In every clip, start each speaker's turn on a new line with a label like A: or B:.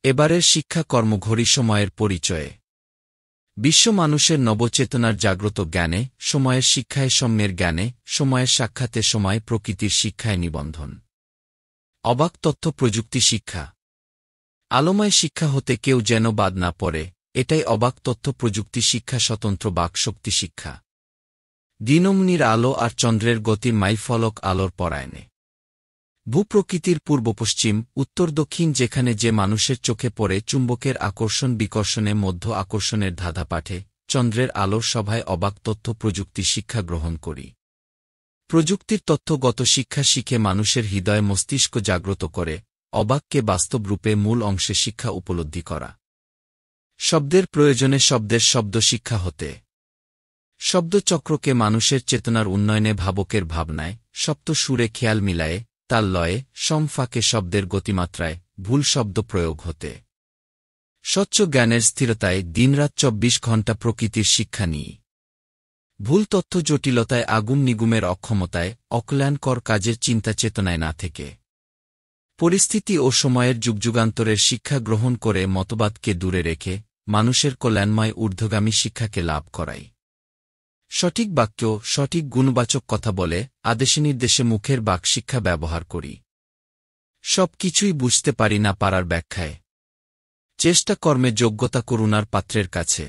A: এবারের শিক্ষা কর্মঘড়ি সময়ের পরিচয়ে। বিশ্ব মানুষের নবচেতনার জাগ্রত জ্ঞানে, সময়ের শিক্ষায় সম্যের জ্ঞানে, সময়ের সাক্ষাতে সময় প্রকৃতির শিক্ষায় নিবন্ধন। অবাক তথ্য প্রযুক্তি শিক্ষা। আলোময় শিক্ষা হতে কেউ যেন বাদ না পড়ে, এটাই অবাক তথ্য প্রযুক্তি শিক্ষা, স্বতন্ত্র বাকশক্তি শিক্ষা। দিনমনির আলো আর চন্দ্রের গতির মাইলফলক আলোর পরায়ণে। ভূপ্রকৃতির পূর্ব পশ্চিম, উত্তর দক্ষিণ, যেখানে যে মানুষের চোখে পড়ে চুম্বকের আকর্ষণ বিকর্ষণে মধ্য আকর্ষণের ধাঁধা পাঠে, চন্দ্রের আলোর সভায় অবাক তথ্য প্রযুক্তি শিক্ষা গ্রহণ করি। প্রযুক্তির তথ্যগত শিক্ষা শিখে মানুষের হৃদয় মস্তিষ্ক জাগ্রত করে, অবাককে বাস্তব রূপে মূল অংশে শিক্ষা উপলব্ধি করা। শব্দের প্রয়োজনে শব্দের শব্দ শিক্ষা হতে। শব্দচক্রকে মানুষের চেতনার উন্নয়নে, ভাবকের ভাবনায়, সপ্ত সুরে খেয়াল মিলায়ে, তাল লয়ে, সমফাকে শব্দের গতিমাত্রায়, ভুল শব্দ প্রয়োগ হতে। স্বচ্ছ জ্ঞানের স্থিরতায় দিনরাত ২৪ ঘণ্টা প্রকৃতির শিক্ষা নিই। ভুল তথ্য জটিলতায়, আগুম নিগুমের অক্ষমতায়, অকল্যাণকর কাজের চিন্তা চেতনায় না থেকে। পরিস্থিতি ও সময়ের যুগযুগান্তরের শিক্ষা গ্রহণ করে মতবাদকে দূরে রেখে মানুষের কল্যাণময় ঊর্ধ্বগামী শিক্ষাকে লাভ করাই। সঠিক বাক্য, সঠিক গুণবাচক কথা বলে আদেশে নির্দেশে মুখের বাকশিক্ষা ব্যবহার করি। সব কিছুই বুঝতে পারি না পারার ব্যাখ্যায়। চেষ্টা কর্মে যোগ্যতা করুণার পাত্রের কাছে।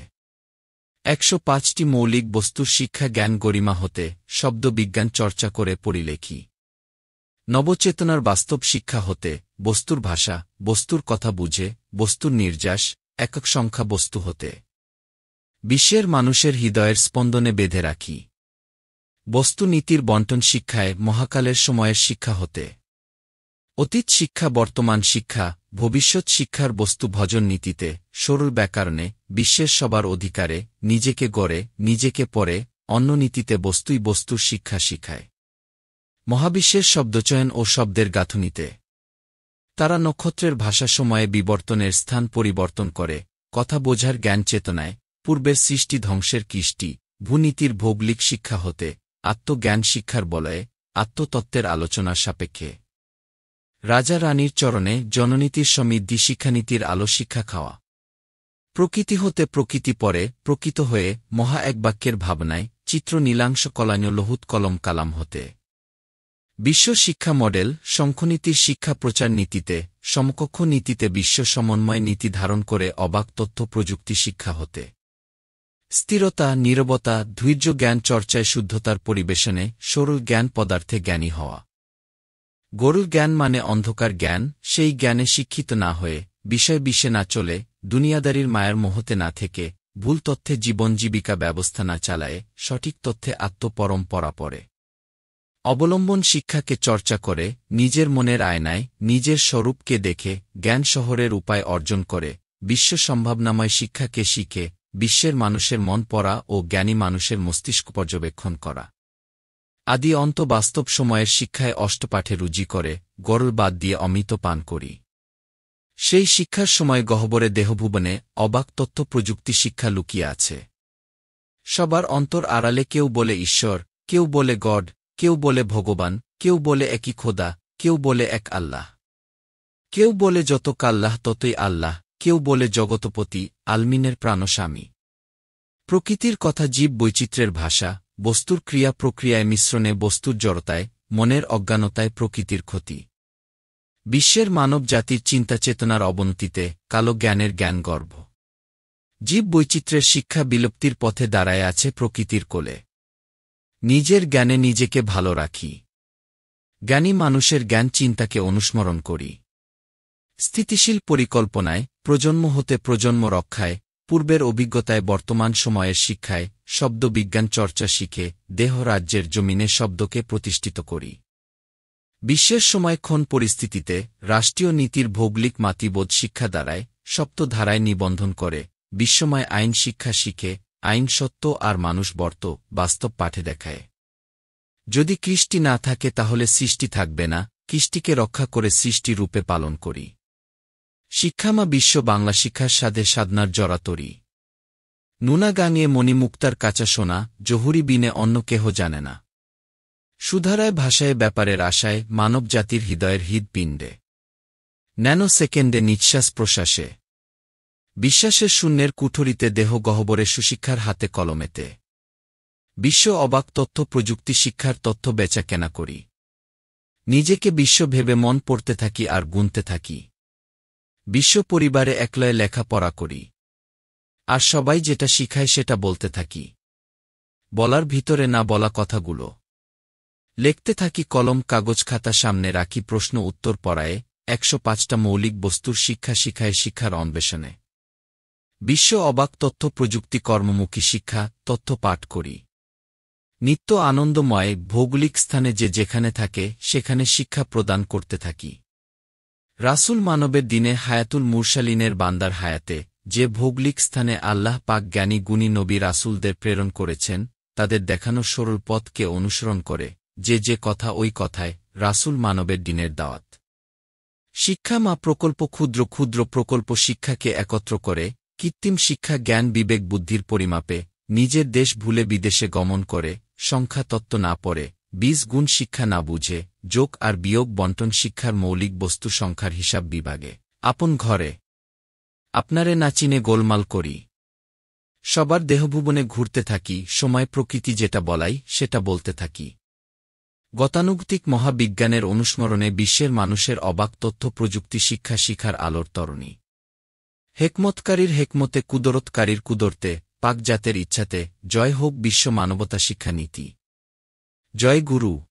A: ১০৫টি মৌলিক বস্তুর শিক্ষা জ্ঞান গরিমা হতে, শব্দ বিজ্ঞান চর্চা করে পরিলেখি। নবচেতনার বাস্তব শিক্ষা হতে, বস্তুর ভাষা, বস্তুর কথা বুঝে, বস্তুর নির্যাস, একক সংখ্যা বস্তু হতে। বিশ্বের মানুষের হৃদয়ের স্পন্দনে বেঁধে রাখি। বস্তু নীতির বন্টন শিক্ষায়, মহাকালের সময়ের শিক্ষা হতে। অতীত শিক্ষা, বর্তমান শিক্ষা, ভবিষ্যৎ শিক্ষার বস্তু ভজন নীতিতে, সরল ব্যাকরণে, বিশ্বের সবার অধিকারে, নিজেকে গড়ে, নিজেকে পড়ে, অন্য নীতিতে বস্তুই বস্তুর শিক্ষা শিখায়। মহাবিশ্বের শব্দচয়ন ও শব্দের গাঁথুনিতে। তারা নক্ষত্রের ভাষা সময়ে বিবর্তনের স্থান পরিবর্তন করে, কথা বোঝার জ্ঞান চেতনায়, পূর্বের সৃষ্টি ধ্বংসের কৃষ্টি, ভূনীতির ভৌগোলিক শিক্ষা হতে, আত্মজ্ঞান শিক্ষার বলয়ে, আত্মতত্ত্বের আলোচনার সাপেক্ষে। রাজা রানীর চরণে, জননীতির সমৃদ্ধি শিক্ষানীতির আলো শিক্ষা খাওয়া। প্রকৃতি হতে প্রকৃতি পরে, প্রকৃত হয়ে, মহা এক বাক্যের ভাবনায়, চিত্র নীলাংশ কলান্য লহুত কলম কালাম হতে। বিশ্ব শিক্ষা মডেল, শঙ্খনীতির শিক্ষা প্রচার নীতিতে, সমকক্ষ নীতিতে বিশ্ব সমন্বয় নীতি ধারণ করে অবাক তথ্য প্রযুক্তি শিক্ষা হতে। স্থিরতা, নীরবতা, ধৈর্য জ্ঞান চর্চায়, শুদ্ধতার পরিবেশনে, সরল জ্ঞান পদার্থে জ্ঞানী হওয়া। গরুর জ্ঞান মানে অন্ধকার জ্ঞান, সেই জ্ঞানে শিক্ষিত না হয়ে, বিষয় বিষে না চলে, দুনিয়াদারির মায়ের মোহতে না থেকে, ভুল তথ্যে জীবন জীবিকা ব্যবস্থা না চালায়ে, সঠিক তথ্যে আত্মপরম পরাপরে। অবলম্বন শিক্ষাকে চর্চা করে, নিজের মনের আয়নায়, নিজের স্বরূপকে দেখে, জ্ঞান শহরের উপায় অর্জন করে, বিশ্ব সম্ভাবনাময় শিক্ষাকে শিখে, বিশ্বের মানুষের মন পড়া ও জ্ঞানী মানুষের মস্তিষ্ক পর্যবেক্ষণ করা। আদি অন্ত বাস্তব সময়ের শিক্ষায় অষ্টপাঠে রুজি করে, গরল বাদ দিয়ে অমৃত পান করি। সেই শিক্ষার সময় গহ্বরে দেহভুবনে অবাক তথ্য প্রযুক্তি শিক্ষা লুকিয়ে আছে। সবার অন্তর আড়ালে কেউ বলে ঈশ্বর, কেউ বলে গড, কেউ বলে ভগবান, কেউ বলে একই খোদা, কেউ বলে এক আল্লাহ। কেউ বলে যত কাল্লাহ ততই আল্লাহ, কেউ বলে জগতপতি, আলমিনের প্রাণস্বামী। প্রকৃতির কথা, জীব বৈচিত্র্যের ভাষা, বস্তুর ক্রিয়া প্রক্রিয়ায় মিশ্রণে, বস্তুর জড়তায়, মনের অজ্ঞানতায় প্রকৃতির ক্ষতি। বিশ্বের মানব জাতির চিন্তা চেতনার অবনতিতে, কালো জ্ঞানের জ্ঞানগর্ভ। জীব বৈচিত্র্যের শিক্ষা বিলুপ্তির পথে দাঁড়ায় আছে প্রকৃতির কোলে। নিজের জ্ঞানে নিজেকে ভালো রাখি। জ্ঞানী মানুষের জ্ঞান চিন্তাকে অনুস্মরণ করি। স্থিতিশীল পরিকল্পনায়, প্রজন্ম হতে প্রজন্ম রক্ষায়, পূর্বের অভিজ্ঞতায় বর্তমান সময়ের শিক্ষায়, শব্দ বিজ্ঞান চর্চা শিখে, দেহ রাজ্যের জমিনে শব্দকে প্রতিষ্ঠিত করি। বিশ্বের সময়ক্ষণ পরিস্থিতিতে, রাষ্ট্রীয় নীতির ভৌগোলিক মাতিবোধ শিক্ষা দ্বারায়, সপ্ত ধারায় নিবন্ধন করে, বিশ্বময় আইন শিক্ষা শিখে, আইন সত্য আর মানুষ বর্ত, বাস্তব পাঠে দেখায়। যদি কৃষ্টি না থাকে তাহলে সৃষ্টি থাকবে না, কৃষ্টিকে রক্ষা করে সৃষ্টি রূপে পালন করি। শিক্ষামা বিশ্ব বাংলা শিক্ষার সাধে সাধনার জড়াতরি। নুনা গাঙিয়ে মণিমুক্তার কাঁচা সোনা, জহুরি বিনে অন্য কেহ জানে না। সুধারায় ভাষায় ব্যাপারের আশায়, মানব জাতির হৃদয়ের হৃদপিণ্ডে। ন্যানো সেকেন্ডে নিঃশ্বাস প্রশ্বাসে। বিশ্বাসের শূন্যের কুঠরিতে দেহ গহ্বরে সুশিক্ষার হাতে কলমেতে। বিশ্ব অবাক তথ্য প্রযুক্তি শিক্ষার তথ্য বেচা কেনা করি। নিজেকে বিশ্ব ভেবে মন পড়তে থাকি আর গুনতে থাকি। বিশ্ব পরিবারে একলয়ে লেখাপড়া করি। আর সবাই যেটা শিখায় সেটা বলতে থাকি। বলার ভিতরে না বলা কথাগুলো লিখতে থাকি। কলম কাগজ খাতা সামনে রাখি, প্রশ্ন উত্তর পড়ায়ে 105টা মৌলিক বস্তুর শিক্ষা শিখায় শিক্ষার অন্বেষণে। বিশ্ব অবাক তথ্য প্রযুক্তি কর্মমুখী শিক্ষা তথ্য পাঠ করি। নিত্য আনন্দময় ভৌগোলিক স্থানে যে যেখানে থাকে সেখানে শিক্ষা প্রদান করতে থাকি। রাসূল মানবের দিনে হায়াতুল মুরসালিনের বান্দার হায়াতে যে ভৌগোলিক স্থানে আল্লাহ পাক জ্ঞানী গুণী নবী রাসূলদের প্রেরণ করেছেন, তাদের দেখানো সরল পথকে অনুসরণ করে যে কথা ওই কথায় রাসূল মানবের দিনের দাওয়াত। শিক্ষা মা প্রকল্প ক্ষুদ্র ক্ষুদ্র প্রকল্প শিক্ষাকে একত্র করে। কৃত্রিম শিক্ষা জ্ঞান বিবেক বুদ্ধির পরিমাপে নিজের দেশ ভুলে বিদেশে গমন করে। সংখ্যা তত্ত্ব না পড়ে 20 গুণ শিক্ষা না বুঝে। যোগ আর বিয়োগ বন্টন শিক্ষার মৌলিক বস্তু সংখ্যার হিসাব বিভাগে। আপন ঘরে আপনারে না চিনে গোলমাল করি। সবার দেহভুবনে ঘুরতে থাকি। সময় প্রকৃতি যেটা বলাই সেটা বলতে থাকি। গতানুগতিক মহাবিজ্ঞানের অনুস্মরণে বিশ্বের মানুষের অবাক তথ্য প্রযুক্তি শিক্ষা শিখার আলোর তরণী। হেকমতকারীর হেকমতে কুদরতকারীর কুদরতে পাক জাতের ইচ্ছাতে। জয় হোক বিশ্ব মানবতা শিক্ষা নীতি। জয় গুরু।